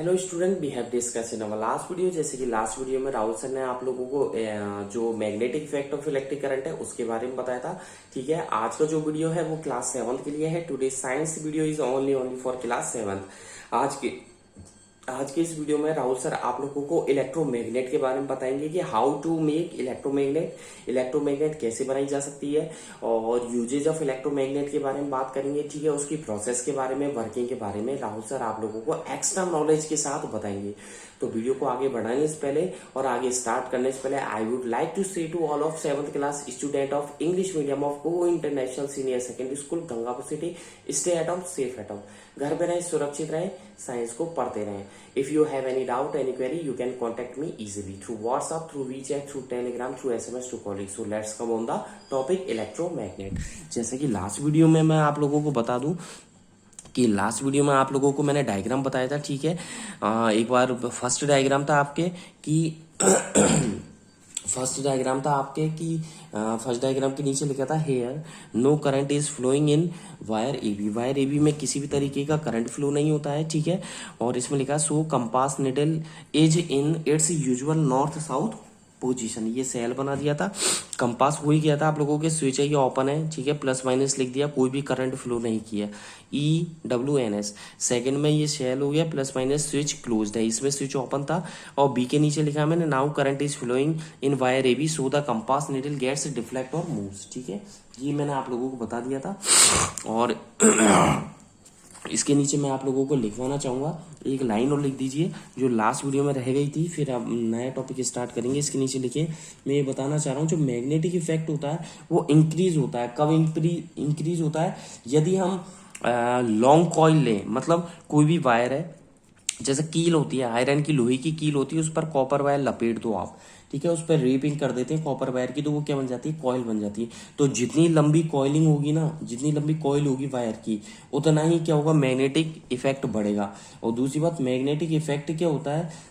Hello student, we have discuss in our last video. जैसे कि last video में Rahul sir ने आप लोगों को जो magnetic effect of electric current है उसके बारे में बताया था। ठीक है, आज का जो वीडियो है वो क्लास 7 के लिए है। Today science video is only for class 7। आज के इस वीडियो में राहुल सर आप लोगों को इलेक्ट्रोमैग्नेट के बारे में बताएंगे कि हाउ टू मेक इलेक्ट्रोमैग्नेट कैसे बनाई जा सकती है, और यूजेज ऑफ इलेक्ट्रोमैग्नेट के बारे में बात करेंगे। ठीक है, उसकी प्रोसेस के बारे में, वर्किंग के बारे में राहुल सर आप लोगों को एक्स्ट्रा नॉलेज के साथ बताएंगे। तो वीडियो को आगे बढ़ाने से पहले और आगे स्टार्ट करने से पहले I would like to say to all of 7th class student of English medium of go international senior secondary school Gangapur city, stay at home, safe at home. घर पे रहें, सुरक्षित रहें, साइंस को पढ़ते रहें। If you have any doubt, any query, you can contact me easily through WhatsApp, through WeChat, through Telegram, through SMS, through calling. So let's come on the topic electromagnet. जैसे कि लास्ट वीडियो में मैं आप लोगों को बता दूं कि लास्ट वीडियो में आप लोगों को मैंने डायग्राम बताया था। ठीक है, एक बार फर्स्ट डायग्राम था आपके कि फर्स्ट डायग्राम के नीचे लिखा था here no current is flowing in wire AB. Wire AB में किसी भी तरीके का करंट फ्लो नहीं होता है। ठीक है, और इसमें लिखा so compass needle is in its usual north south position. ये सेल बना दिया था, कंपास हो ही गया था आप लोगों के, स्विच है ये ओपन है। ठीक है, प्लस माइनस लिख दिया, कोई भी करंट फ्लो नहीं किया, EWNS। सेकंड में ये सेल हो गया, प्लस माइनस स्विच क्लोज्ड है, इसमें स्विच ओपन था। और बी के नीचे लिखा मैंने now current is flowing in wire AB so the compass needle gets deflect और मूव्स। ठीक है, ये मैंने आप लोगों को बता दिया था। और इसके नीचे मैं आप लोगों को लिखवाना चाहूंगा, एक लाइन और लिख दीजिए जो लास्ट वीडियो में रह गई थी, फिर आप नया टॉपिक स्टार्ट करेंगे। इसके नीचे लिखिए, मैं ये बताना चाह रहा हूँ जो मैग्नेटिक इफेक्ट होता है वो इंक्रीज होता है। कब इंक्रीज होता है? यदि हम लॉन्ग कॉइल लें, मतलब कोई भी वायर है, जैसे कील होती है आयरन की, लोहे की कील होती है, उस पर कॉपर वायर लपेट दो आप। ठीक है, उस पर रेपिंग कर देते हैं कॉपर वायर की, तो वो क्या बन जाती है? कॉइल बन जाती है। तो जितनी लंबी कॉइलिंग होगी ना, जितनी लंबी कॉइल होगी वायर की, उतना ही क्या होगा? मैग्नेटिक इफेक्ट बढ़ेगा। और दूसरी बात, मैग्नेटिक इफेक्ट क्या होता है?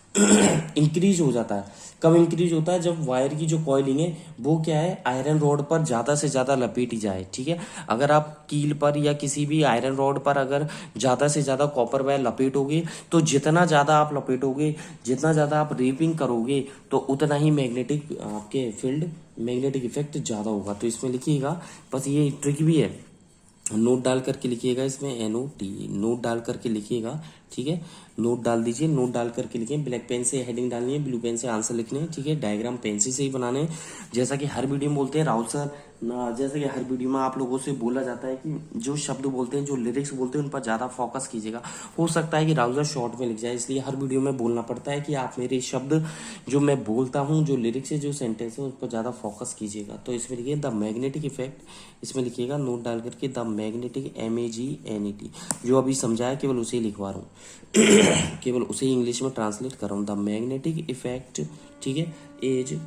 इंक्रीज हो जाता है। कब इंक्रीज होता है? जब वायर की जो कॉइलिंग है वो क्या है? आयरन रॉड पर ज्यादा से ज्यादा लपेटी जाए। ठीक है, अगर आप कील पर या किसी भी आयरन रॉड पर अगर ज्यादा से ज्यादा कॉपर वायर लपेटोगे, तो जितना ज्यादा आप लपेटोगे, जितना ज्यादा आप रेपिंग करोगे, तो उतना ही मैग्नेटिक आपके फील्ड, मैग्नेटिक इफेक्ट ज्यादा होगा। तो इसमें लिखिएगा, बस ये ट्रिक भी है, नोट डाल करके लिखिएगा, इसमें NOT नोट डाल करके लिखिएगा। ठीक है, नोट डाल दीजिए, नोट डाल करके लिखिए। ब्लैक पेन से हेडिंग डालनी है, ब्लू पेन से आंसर लिखने हैं। ठीक है, डायग्राम पेंसिल से ही बनाने हैं। जैसा कि हर वीडियो में बोलते हैं राहुल सर, जैसा कि हर वीडियो में आप लोगों से बोला जाता है कि जो शब्द बोलते हैं, जो लिरिक्स बोलते हैं, उन पर ज्यादा फोकस कीजिएगा। हो सकता है कि राहुल सर शॉर्ट में लिख जाए, इसलिए हर वीडियो में बोलना पड़ता है कि आप मेरे शब्द जो मैं बोलता हूँ, जो लिरिक्स है, जो सेंटेंस है, उन पर ज्यादा फोकस कीजिएगा। तो इसमें लिखिए द मैग्नेटिक इफेक्ट, इसमें लिखिएगा नोट डाल करके द मैग्नेटिक MAGNET। जो अभी समझाया केवल उसे ही लिखवा रहा हूँ केवल उसे इंग्लिश में ट्रांसलेट कर रहा हूँ। द मैग्नेटिक इफेक्ट, ठीक है, is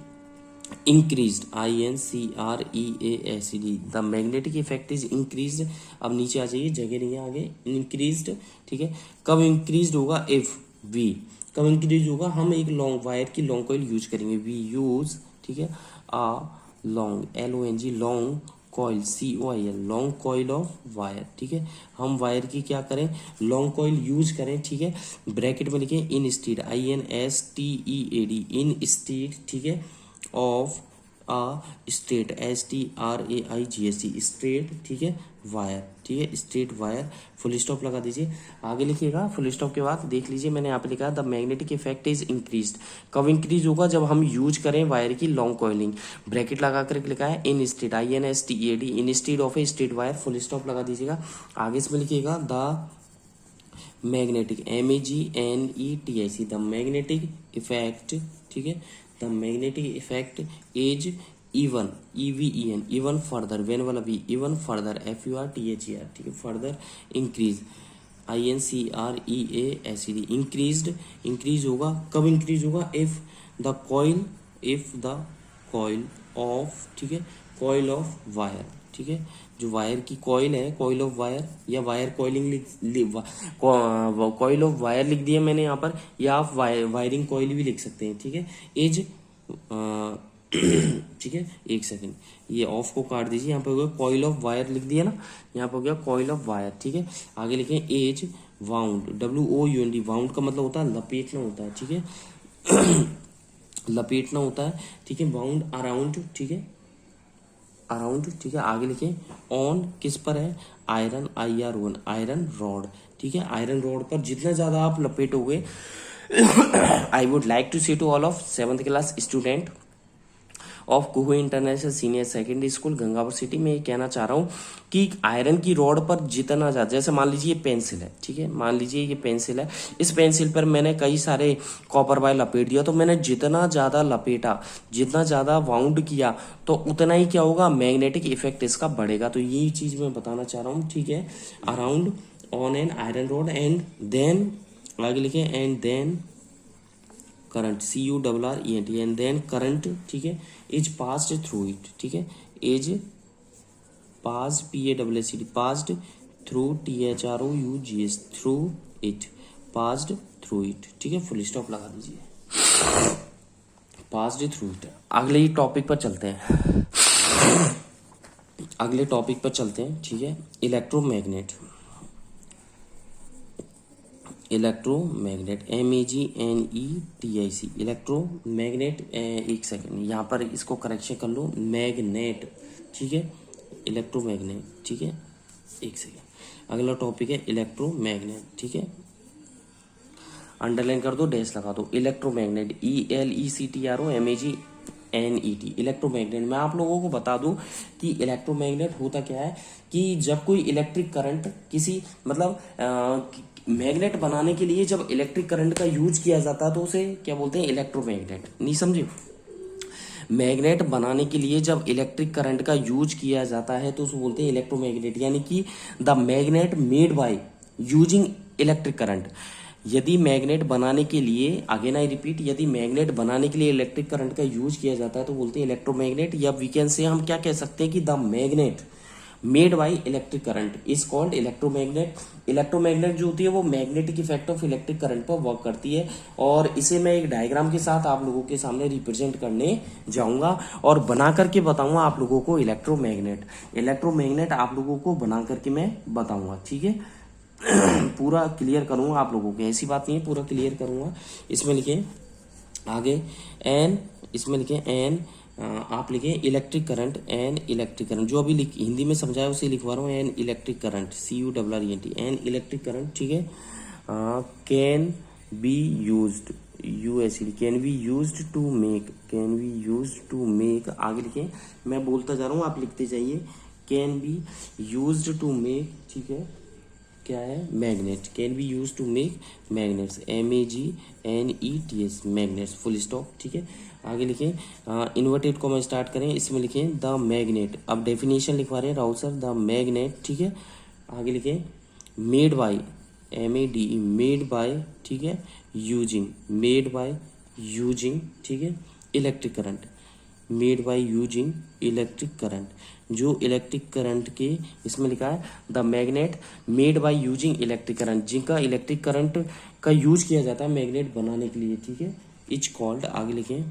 increased, INCREASED। The magnetic effect is increased. अब नीचे आ जाइए, जगह नहीं है आगे, इंक्रीज्ड। ठीक है, कब इंक्रीज्ड होगा? इफ वी, कब इंक्रीज होगा? हम एक लॉन्ग वायर की लॉन्ग कॉइल यूज करेंगे। वी यूज, ठीक है, long, LONG, long coil, COIL, long coil of wire. ठीक है, हम वायर की क्या करें? लॉन्ग कॉइल यूज करें। ठीक है, ब्रैकेट में लिखें इन स्टीड, INSTEAD, इन स्टीड, ठीक है, ऑफ स्ट्रेट, STRAIGST, स्ट्रेट, ठीक है, वायर। ठीक है, स्ट्रेट वायर, फुल स्टॉप लगा दीजिए। आगे लिखिएगा, फुल स्टॉप के बाद देख लीजिए, मैंने यहाँ पे लिखा the magnetic effect is increased. कब इंक्रीज होगा? जब हम यूज करें वायर की लॉन्ग कॉइलिंग। ब्रैकेट लगा करके लिखा है इन state, INSTEAD, in state of a straight wire, full stop लगा दीजिएगा। आगे इसमें लिखिएगा the magnetic, MAGNETIC, the magnetic effect, ठीक है, the magnetic effect is even, even further, when वाला भी, even further, FURTHER, ठीक है, further increase, INCREASED, increased, increase होगा। कब increase होगा? if the coil of, ठीक है, coil of wire, ठीक है, जो वायर की कॉइल है, कॉइल ऑफ वायर या wire coiling, coil of wire लिख दिया मैंने यहाँ पर, या आप वायरिंग कॉइल भी लिख सकते हैं। ठीक है, एज, ठीक है, एक सेकंड, ये ऑफ को काट दीजिए, यहाँ पे हो गया कॉइल ऑफ वायर लिख दिया ना, यहाँ पे हो गया कॉइल ऑफ वायर। ठीक है, आगे लिखें एज वाउंड, WOUND, वाउंड का मतलब होता है लपेटना होता है, ठीक है। लपेटना होता है, ठीक है। वाउंड अराउंड, ठीक है, अराउंड, ठीक है। आगे लिखे ऑन किस पर है, आयरन, IRON, आयरन रॉड, ठीक है। आयरन रॉड पर जितना ज्यादा आप लपेटोगे I would like to say to all of 7th class student of Kuhu international senior secondary school Gangapur city में ये कहना चाह रहा हूँ कि आयरन की रॉड पर जितना ज्यादा, जैसे मान लीजिए ये पेंसिल है, ठीक है, मान लीजिए ये पेंसिल है, इस पेंसिल पर मैंने कई सारे कॉपर वायर लपेट दिया, तो मैंने जितना ज्यादा लपेटा, जितना ज्यादा वाउंड किया, तो उतना ही क्या होगा, मैग्नेटिक इफेक्ट इसका बढ़ेगा। तो यही चीज मैं बताना चाह रहा हूँ, ठीक है। Around on an iron rod and then, आगे लिखे and then current, CURRENT, and then current, ठीक है, इज पास्ड थ्रू इट, ठीक है, is pass, PASSED, passed through, THROUGS, through it, passed through it, ठीक है। फुल स्टॉप लगा दीजिए, पास्ड थ्रू इट। अगले टॉपिक पर चलते हैं, अगले टॉपिक पर चलते हैं, ठीक है। Electromagnet, electromagnet, MAGNETIC, electromagnet. एक सेकंड यहाँ पर इसको करेक्शन कर लो, मैग्नेट, ठीक है, इलेक्ट्रोमैग्नेट, ठीक है, एक सेकंड। अगला टॉपिक है इलेक्ट्रोमैग्नेट, ठीक है, अंडरलाइन कर दो, डैश लगा दो, इलेक्ट्रोमैग्नेट, ELECTROMAGNET, इलेक्ट्रोमैग्नेट। मैं आप लोगों को बता दूं कि इलेक्ट्रोमैग्नेट होता क्या है कि जब कोई इलेक्ट्रिक करंट किसी मतलब मैग्नेट बनाने के लिए जब इलेक्ट्रिक करंट का यूज किया जाता है तो उसे क्या बोलते हैं, इलेक्ट्रोमैग्नेट। नहीं समझे, मैग्नेट बनाने के लिए जब इलेक्ट्रिक करंट का यूज किया जाता है तो उसको बोलते हैं इलेक्ट्रोमैग्नेट, यानी कि the magnet made by using electric current. यदि मैग्नेट बनाने के लिए, अगेन आई रिपीट, यदि मैग्नेट बनाने के लिए इलेक्ट्रिक करंट का यूज किया जाता है तो बोलते हैं इलेक्ट्रोमैग्नेट, या वी कैन से, हम क्या कह सकते हैं कि the magnet made by electric current is called electromagnet. Electromagnet जो होती है वो magnetic effect of electric current पर वर्क करती है, और इसे मैं एक डायग्राम के साथ आप लोगों के सामने रिप्रेजेंट करने जाऊंगा और बना करके बताऊंगा आप लोगों को इलेक्ट्रोमैग्नेट। इलेक्ट्रोमैग्नेट आप लोगों को बना करके मैं बताऊंगा, ठीक है। पूरा क्लियर करूंगा आप लोगों को, ऐसी बात नहीं है, पूरा क्लियर करूंगा। इसमें लिखे आगे एन, इसमें लिखे एन, आप लिखे electric current, an electric current, जो अभी हिंदी में समझाया उसे लिखवा रहा हूँ, an electric current, CURRENT, an electric current, ठीक है, can be used, USD, can be used to make, can be used to make, आगे लिखे, मैं बोलता जा रहा हूँ आप लिखते जाइए, can be used to make, ठीक है, क्या है, magnet, can be use to make magnets, MAGNETS, magnets, full stop, ठीक है। आगे लिखें इन्वर्टेड कॉमा स्टार्ट करें, इसमें लिखें द मैग्नेट, अब डेफिनेशन लिखवा रहे हैं राउत सर, द मैग्नेट, ठीक है। आगे लिखें made by, MADE, made by, ठीक है, यूजिंग, मेड बाय यूजिंग, ठीक है, electric current, made by using electric current, जो इलेक्ट्रिक करंट के, इसमें लिखा है the magnet made by using electric current, जिनका इलेक्ट्रिक करंट का यूज किया जाता है मैग्नेट बनाने के लिए, ठीक है, इज कॉल्ड, आगे लिखें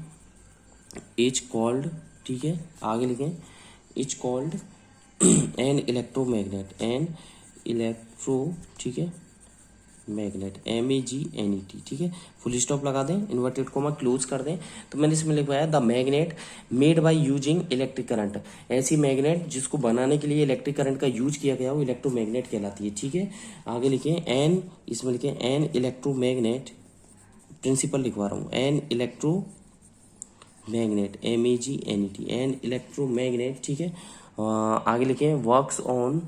इज कॉल्ड, ठीक है, आगे लिखें is called an electromagnet, an electro, ठीक है, मैग्नेट, MAGNET, ठीक है, फुल स्टॉप लगा दें, इन्वर्टेड कोमा क्लोज कर दें। तो मैंने इसमें लिखवाया the magnet made by using electric current, ऐसी मैग्नेट जिसको बनाने के लिए इलेक्ट्रिक करंट का यूज किया गया वो इलेक्ट्रोमैग्नेट कहलाती है, ठीक है। आगे लिखें एन, इसमें लिखें एन इलेक्ट्रोमैग्नेट, प्रिंसिपल लिखवा रहा हूँ, an electromagnet, MAGNET, an electromagnet, ठीक है। आगे लिखें works on,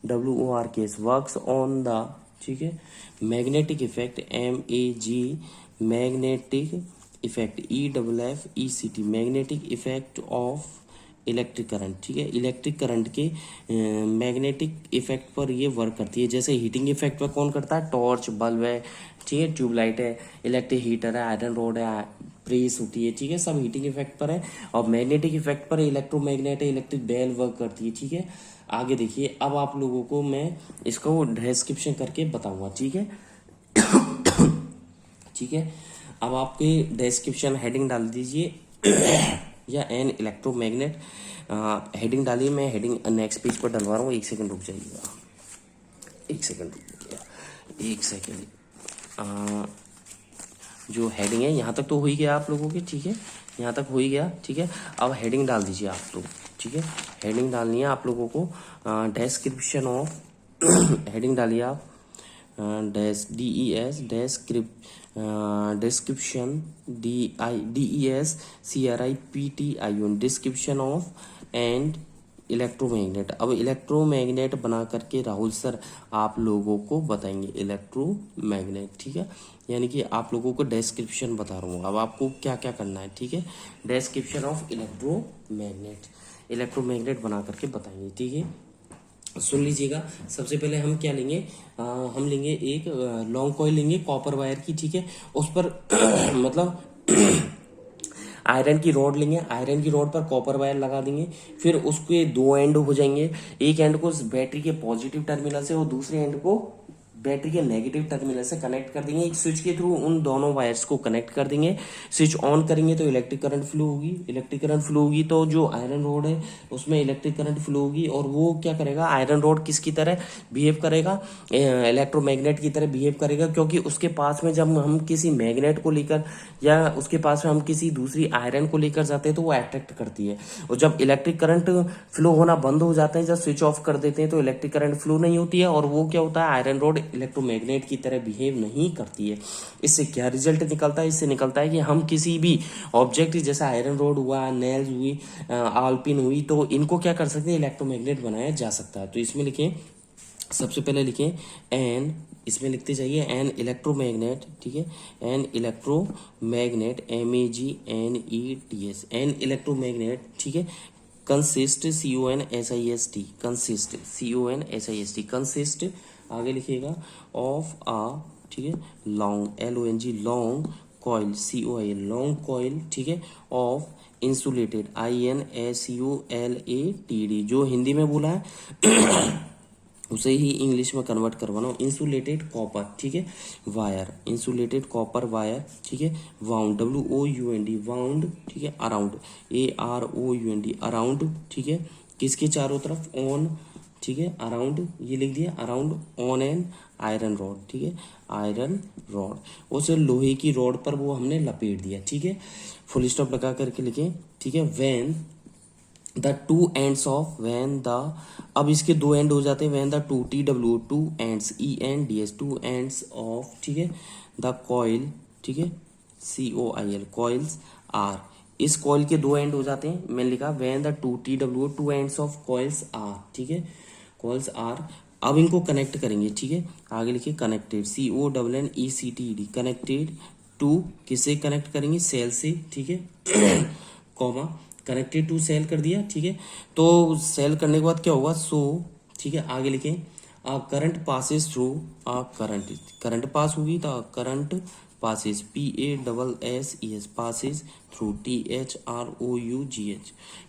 WORKS, works on the, ठीक है, magnetic effect, MAG, magnetic effect, EFFECT, magnetic effect of electric current, ठीक है, इलेक्ट्रिक करंट के मैग्नेटिक इफेक्ट पर ये वर्क करती है। जैसे हीटिंग इफेक्ट पर कौन करता है, टॉर्च, बल्ब है, ठीक है, ट्यूबलाइट है, इलेक्ट्रिक हीटर है, आयरन रोड है, प्रेस होती है, ठीक है, सब हीटिंग इफेक्ट पर है। और मैग्नेटिक इफेक्ट पर इलेक्ट्रोमैग्नेट है, इलेक्ट्रिक बेल वर्क करती है, ठीक है। आगे देखिए, अब आप लोगों को मैं इसको डिस्क्रिप्शन करके बताऊंगा, ठीक है। ठीक है, अब आपके डिस्क्रिप्शन हेडिंग डाल दीजिए या एन इलेक्ट्रोमैग्नेट हेडिंग डालिए, मैं हेडिंग नेक्स्ट पेज पर डलवा रहा हूँ, एक सेकंड रुक जाइएगा, एक सेकंड रुक जाइएगा, एक सेकेंड, जो हेडिंग है यहाँ तक तो हो ही गया आप लोगों के, ठीक है, यहाँ तक हो ही गया, ठीक है। अब हेडिंग डाल दीजिए आप लोग, ठीक है। हेडिंग डालनी है आप लोगों को, डिस्क्रिप्शन ऑफ हेडिंग डालिए आप, DES description, DESCRIPTION description of and electromagnet. अब इलेक्ट्रोमैग्नेट बना करके राहुल सर आप लोगों को बताएंगे इलेक्ट्रोमैग्नेट, ठीक है। यानी कि आप लोगों को डिस्क्रिप्शन बता रहा हूँ, अब आपको क्या क्या करना है, ठीक है। डिस्क्रिप्शन ऑफ इलेक्ट्रोमैग्नेट बना करके बताएंगे, ठीक है। सुन लीजिएगा, सबसे पहले हम क्या लेंगे, हम लेंगे एक लॉन्ग कॉइल लेंगे कॉपर वायर की, ठीक है। उस पर मतलब आयरन की रॉड लेंगे, आयरन की रॉड पर कॉपर वायर लगा देंगे, फिर उसके दो एंड हो जाएंगे, एक एंड को बैटरी के पॉजिटिव टर्मिनल से और दूसरे एंड को बैटरी के नेगेटिव टर्मिनल से कनेक्ट कर देंगे। एक स्विच के थ्रू उन दोनों वायर्स को कनेक्ट कर देंगे। स्विच ऑन करेंगे तो इलेक्ट्रिक करंट फ्लो होगी, इलेक्ट्रिक करंट फ्लो होगी तो जो आयरन रोड है उसमें इलेक्ट्रिक करंट फ्लो होगी, और वो क्या करेगा, आयरन रोड किसकी तरह बिहेव करेगा, इलेक्ट्रोमैग्नेट की तरह बिहेव करेगा, क्योंकि उसके पास में जब हम किसी मैग्नेट को लेकर या उसके पास में हम किसी दूसरी आयरन को लेकर जाते हैं तो वो अट्रैक्ट करती है। और जब इलेक्ट्रिक करंट फ्लो होना बंद हो जाते हैं, जब स्विच ऑफ कर देते हैं तो इलेक्ट्रिक करंट फ्लो नहीं होती है, और वो क्या होता है, आयरन रोड इलेक्ट्रोमैग्नेट की तरह बिहेव नहीं करती है। इससे क्या रिजल्ट निकलता है, इससे निकलता है कि हम किसी भी ऑब्जेक्ट जैसा आयरन रोड हुआ, नेल्स हुई, आलपिन हुई, तो इनको क्या कर सकते हैं, इलेक्ट्रोमैग्नेट बनाया जा सकता है। तो इसमें लिखें, सबसे पहले लिखें एन, इसमें लिखते जाइए एन इलेक्ट्रोमैग्नेट, ठीक है। An electromagnet, MEGNETS, an electromagnet, ठीक है। Consist, CONSIST, consist, CONSIST, consist, आगे लिखिएगा ऑफ आ, ठीक है, long, LONG, long coil, COIL, long coil, ठीक है, ऑफ इंसुलेटेड, INSULATD, जो हिंदी में बोला है उसे ही इंग्लिश में कन्वर्ट करवाना, इंसुलेटेड कॉपर, ठीक है, वायर, इंसुलेटेड कॉपर वायर, ठीक है। वाउंड, WOUND, वाउंड, ठीक है, अराउंड, AROUND, अराउंड, ठीक है, किसके चारों तरफ, ऑन, ठीक है, अराउंड, ये लिख दिया, around on an iron rod, ठीक है, आयरन रॉड, उसे लोहे की रॉड पर वो हमने लपेट दिया, ठीक है। फुल स्टॉप लगा करके लिखे, ठीक है। When the two ends of, when the, अब इसके दो एंड हो जाते हैं, when the two, TW, two ends, ENDS, two ends of, ठीक है, द कॉइल, ठीक है, COIL, कॉइल्स आर, इस कॉइल के दो एंड हो जाते हैं, मैंने लिखा when the two, TW, two ends of coils are, ठीक है, कॉइल्स आर। अब इनको कनेक्ट करेंगे, ठीक है, आगे लिखिए कनेक्टेड, CONNECTED, कनेक्टेड टू, किसे कनेक्ट करेंगे, सेल से, ठीक है, कॉमा, कनेक्टेड टू सेल कर दिया, ठीक है। तो सेल करने के बाद क्या होगा, सो, ठीक है, आगे लिखें current passes through, current, current pass होगी तो current passes, PASSES, passes through, THROUGH,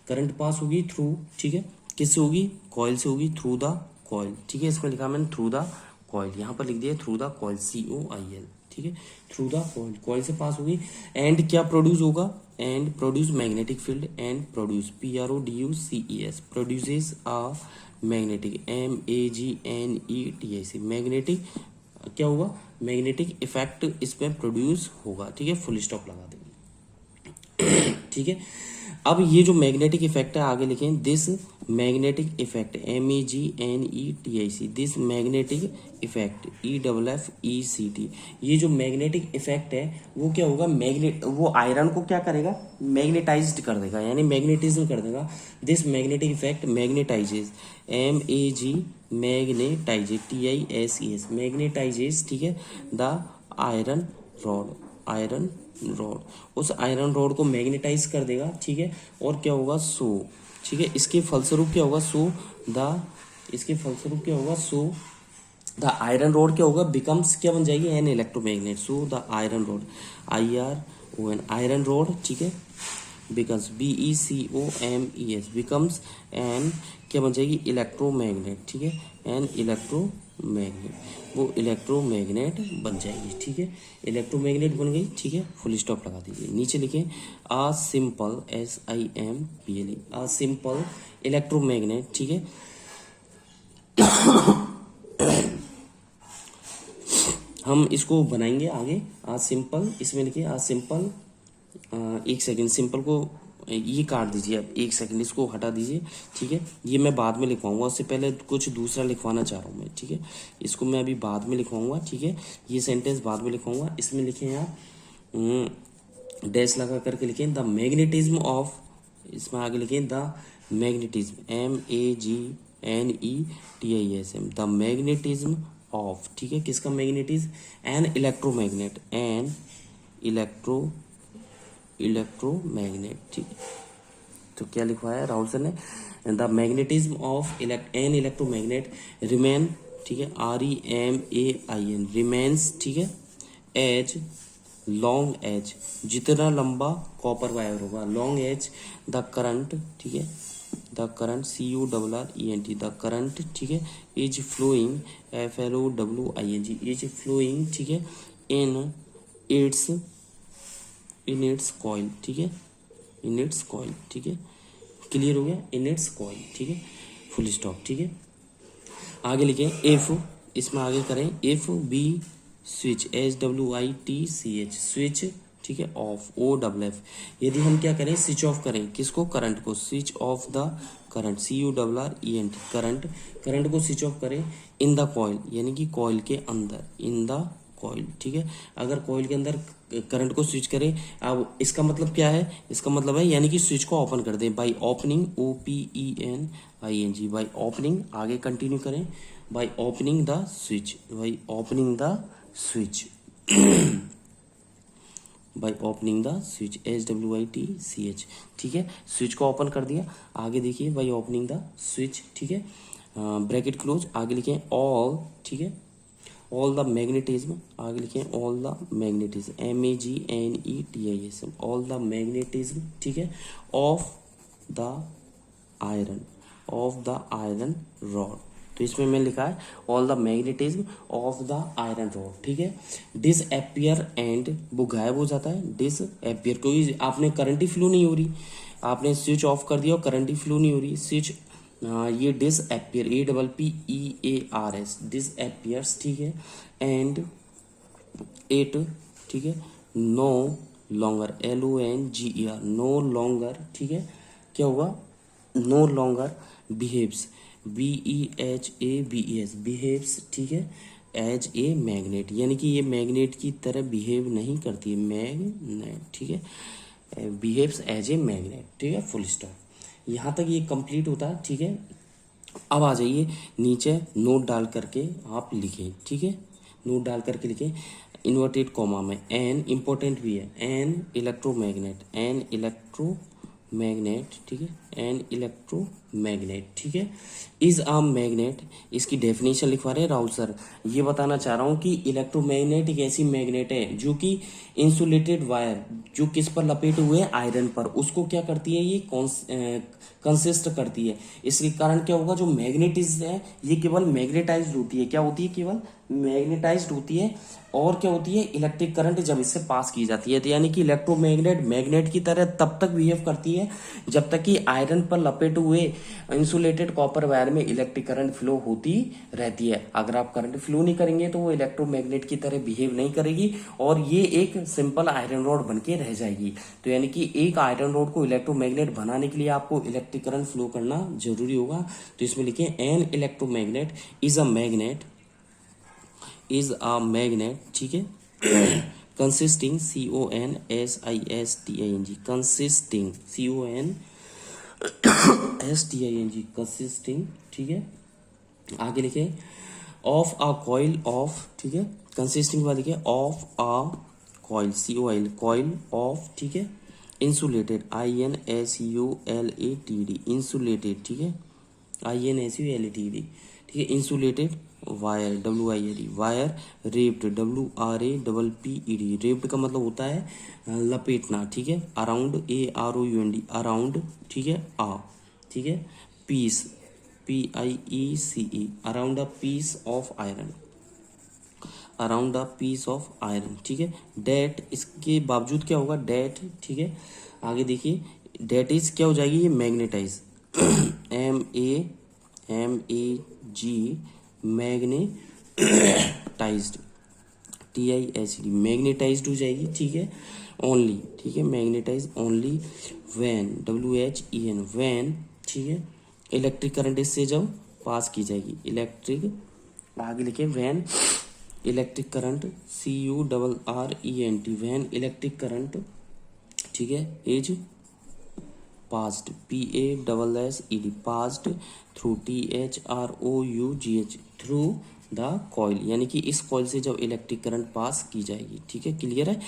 current pass होगी थ्रू, ठीक है, किससे होगी, कॉइल से होगी, थ्रू द कॉइल, ठीक है। इसमें लिखा मैंने थ्रू द कॉइल, यहाँ पर लिख दिया थ्रू द कॉइल, COIL, ठीक है, थ्रू द कॉइल, कॉइल से पास होगी, एंड क्या प्रोड्यूस होगा, and produce magnetic field, and produce, PRODUCES, produces a magnetic, MAGNETIC, magnetic, क्या होगा, मैग्नेटिक इफेक्ट इसमें प्रोड्यूस होगा, ठीक है, फुल स्टॉप लगा देंगे, ठीक है। अब ये जो मैग्नेटिक इफेक्ट है, आगे लिखें this magnetic effect, MEGNETIC, this magnetic effect, EFFECT, ये जो मैग्नेटिक इफेक्ट है वो क्या होगा, मैग्नेट, वो आयरन को क्या करेगा, मैग्नेटाइज्ड कर देगा, यानी मैग्नेटिज्म कर देगा। This magnetic effect magnetises, MAG, magnetises, TISES, magnetises, ठीक है, the iron rod, iron rod, उस आयरन रॉड को मैग्नेटाइज कर देगा, ठीक है। और क्या होगा, सो, ठीक है, इसके फलस्वरूप क्या होगा, सो द, इसके फलस्वरूप क्या होगा, सो द आयरन रॉड क्या होगा, बिकम्स, क्या बन जाएगी, an electromagnet, so the iron rod, IRON, iron rod, ठीक है, बिकम्स, BECOMES, बिकम्स एन, क्या बन जाएगी, इलेक्ट्रोमैग्नेट, ठीक है, एन इलेक्ट्रोमैग्नेट, वो इलेक्ट्रोमैग्नेट बन जाएगी, ठीक है, इलेक्ट्रोमैग्नेट बन गई, ठीक है, फुल स्टॉप लगा दीजिए। नीचे लिखें a simple, SIMPLE, a simple electromagnet, ठीक है, हम इसको बनाएंगे आगे। आज सिंपल, इसमें लिखिए आज सिंपल, एक सेकंड, सिंपल को ये काट दीजिए, अब एक सेकंड इसको हटा दीजिए, ठीक है। ये मैं बाद में लिखवाऊंगा, उससे पहले कुछ दूसरा लिखवाना चाह रहा हूँ मैं, ठीक है। इसको मैं अभी बाद में लिखवाऊंगा, ठीक है। ये सेंटेंस बाद में लिखवाऊंगा। इसमें लिखे आप डैश लगा करके लिखें द मैग्नेटिज्म ऑफ, इसमें आगे लिखें the magnetism, MAGNETISM, the magnetism of, ठीक है। किसका magnetism? An electromagnet, an electromagnet, ठीक है। तो क्या लिखवाया है राहुल सर ने? The magnetism of an electromagnet remain, ठीक है, REMAIN, रिमेन्स, ठीक है, एज लॉन्ग एज, जितना लंबा कॉपर वायर होगा, लॉन्ग एज द करंट, ठीक है, the current CURRENT, the current, ठीक है, is flowing FLOWING, is flowing, ठीक है, इन इट्स कॉइल, ठीक है, इन इट्स कॉइल, ठीक है। क्लियर हो गया? इन इट्स कॉइल, ठीक है, फुल स्टॉप, ठीक है। आगे लिखें इफ, इसमें आगे करें if be switch, SWITCH, switch, ठीक है, ऑफ, OFF, यदि हम क्या करें? स्विच ऑफ करें, किसको? करंट को, switch off the current, CURRENT, current, current को स्विच ऑफ करें इन द कॉइल, यानी कि कॉइल के अंदर, इन द कॉइल, ठीक है। अगर कॉइल के अंदर करंट को स्विच करें, अब इसका मतलब क्या है? इसका मतलब है यानी कि स्विच को ओपन कर दें, by opening, OPENING, by opening, आगे कंटिन्यू करें, by opening the switch, by opening the switch, by opening the switch, SWITCH, ठीक है। स्विच को ओपन कर दिया, आगे देखिए बाय ओपनिंग द स्विच, ठीक है, ब्रैकेट क्लोज, आगे लिखें ऑल, ठीक है, ऑल द मैग्नेटिज्म, आगे लिखें all the magnetism, MAGNETISM, all the magnetism, ठीक है, of the iron, of the iron rod. तो इसमें मैंने लिखा है all the magnetism of the iron rod, ठीक है। डिसअपियर एंड, वो गायब हो जाता है, डिसअपियर, क्योंकि आपने करंट ही फ्लो नहीं हो रही, आपने स्विच ऑफ कर दिया और करंट ही फ्लो नहीं हो रही, स्विच, ये डिसअपियर, APPEARS, डिसअपियर्स, ठीक है, एंड इट, ठीक है, no longer, LONGER, no longer, ठीक है, क्या होगा? No longer behaves, BEHAVES, behaves, ठीक है, एज ए मैग्नेट, यानी कि ये मैग्नेट की तरह बिहेव नहीं करती है, मैग्नेट, ठीक है, बिहेव्स एज ए मैग्नेट, ठीक है, फुल स्टॉप। यहाँ तक ये कंप्लीट होता है, ठीक है। अब आ जाइए नीचे, नोट डाल करके आप लिखें, ठीक है, नोट डाल करके लिखें इन्वर्टेड कॉमा में, एन इंपॉर्टेंट भी है, एन इलेक्ट्रोमैग्नेट, एन इलेक्ट्रोमैग्नेट, ठीक है, एन इलेक्ट्रोमैग्नेट, ठीक है, इज अ मैग्नेट, इसकी डेफिनेशन लिखवा रहे हैं राहुल सर। ये बताना चाह रहा हूँ कि इलेक्ट्रोमैग्नेट एक ऐसी मैग्नेट है जो कि इंसुलेटेड वायर, जो किस पर लपेटे हुए हैं? आयरन पर, उसको क्या करती है? ये कंसिस्ट करती है। इसके कारण क्या होगा? जो मैग्नेटिज्म है ये केवल मैग्नेटाइज्ड होती है, क्या होती है? केवल मैग्नेटाइज्ड होती है। और क्या होती है? इलेक्ट्रिक करंट जब इससे पास की जाती है, तो यानी कि इलेक्ट्रोमैग्नेट मैग्नेट की तरह तब तक बिहेव करती है जब तक कि आयरन पर लपेटे हुए इंसुलेटेड कॉपर वायर में इलेक्ट्रिक करंट फ्लो होती रहती है। अगर आप करंट फ्लो नहीं करेंगे तो वो इलेक्ट्रोमैग्नेट की तरह बिहेव नहीं करेगी और ये एक सिंपल आयरन रॉड बन के रह जाएगी। तो यानी कि एक आयरन रॉड को इलेक्ट्रोमैग्नेट बनाने के लिए आपको इलेक्ट्रिक करंट फ्लो करना जरूरी होगा। तो इसमें लिखिए an electromagnet is a magnet, is a magnet, ठीक है, consisting CONSISTING, consisting CONSTING, consisting, ठीक है। आगे लिखे ऑफ अ कॉइल ऑफ, ठीक है, कंसिस्टिंग के बाद लिखे of a coil, COIL, coil of, ठीक है, इंसुलेटेड, INSULATED, इंसुलेटेड, ठीक है, INSULATED, ठीक है, insulated wire, WIRE, wire raped, WRAPPED, raped का मतलब होता है लपेटना, ठीक है, अराउंड, AROUND, अराउंड, ठीक है, ठीक है, piece, PIECE, around a piece of iron, around a piece of iron, ठीक है। डेट, इसके बावजूद क्या होगा? डेट, ठीक है। आगे देखिए डेट इज क्या हो जाएगी? ये magnetize, MAG, magnetized, TIHD magnetized हो जाएगी, ठीक है। ओनली, ठीक है, magnetize only when, WHEN when, ठीक है, इलेक्ट्रिक करंट इससे जब पास की जाएगी, इलेक्ट्रिक, आगे लिखे when electric current, CURRENT when electric current, ठीक है, is passed, PASSED passed through, THROUGH through the coil, यानी कि इस कॉइल से जब इलेक्ट्रिक करंट पास की जाएगी, ठीक है। क्लियर है।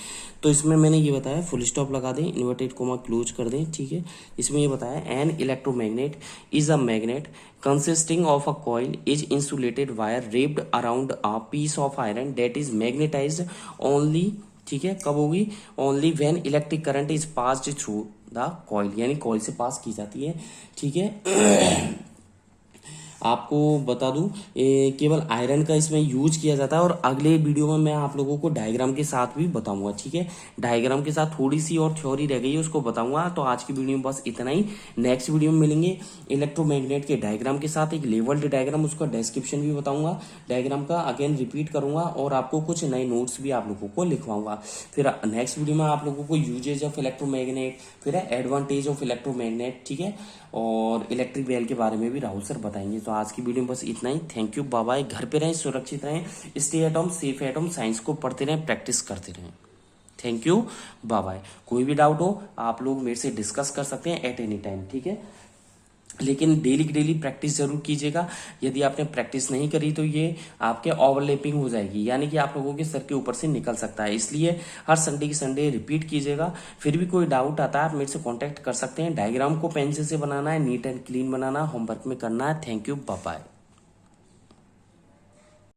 तो इसमें मैंने ये बताया, फुल स्टॉप लगा दें, इन्वर्टेड कोमा क्लोज कर दें, ठीक है। इसमें ये बताया an electromagnet is a magnet consisting of a coil is insulated wire wrapped around a piece of iron that is magnetized only, ठीक है, कब होगी, only when electric current is passed through the coil, यानी coil से पास की जाती है, ठीक है। आपको बता दूं, केवल आयरन का इसमें यूज किया जाता है, और अगले वीडियो में मैं आप लोगों को डायग्राम के साथ भी बताऊंगा, ठीक है। डायग्राम के साथ थोड़ी सी और थ्योरी रह गई है, उसको बताऊंगा। तो आज की वीडियो में बस इतना ही। नेक्स्ट वीडियो में मिलेंगे इलेक्ट्रोमैग्नेट के डायग्राम के साथ, एक लेवल्ड डायग्राम, उसका डिस्क्रिप्शन भी बताऊंगा डायग्राम का, अगेन रिपीट करूंगा, और आपको कुछ नए नोट्स भी आप लोगों को लिखवाऊंगा। फिर नेक्स्ट वीडियो में आप लोगों को यूजेज ऑफ इलेक्ट्रोमैग्नेट, फिर एडवांटेज ऑफ इलेक्ट्रोमैग्नेट, ठीक है, और इलेक्ट्रिक बेल के बारे में भी राहुल सर बताएंगे। तो आज की वीडियो में बस इतना ही। Thank you, bye bye. घर पे रहें, सुरक्षित रहें, stay at home, safe at home, science को पढ़ते रहें, प्रैक्टिस करते रहें। Thank you, bye bye. कोई भी डाउट हो आप लोग मेरे से डिस्कस कर सकते हैं एट एनी टाइम, ठीक है। लेकिन डेली की डेली प्रैक्टिस जरूर कीजिएगा। यदि आपने प्रैक्टिस नहीं करी तो ये आपके ओवरलैपिंग हो जाएगी, यानी कि आप लोगों के सर के ऊपर से निकल सकता है। इसलिए हर संडे की संडे रिपीट कीजिएगा। फिर भी कोई डाउट आता है आप मेरे से कांटेक्ट कर सकते हैं। डायग्राम को पेंसिल से बनाना है, नीट एंड क्लीन बनाना, होमवर्क में करना है। Thank you, bye bye.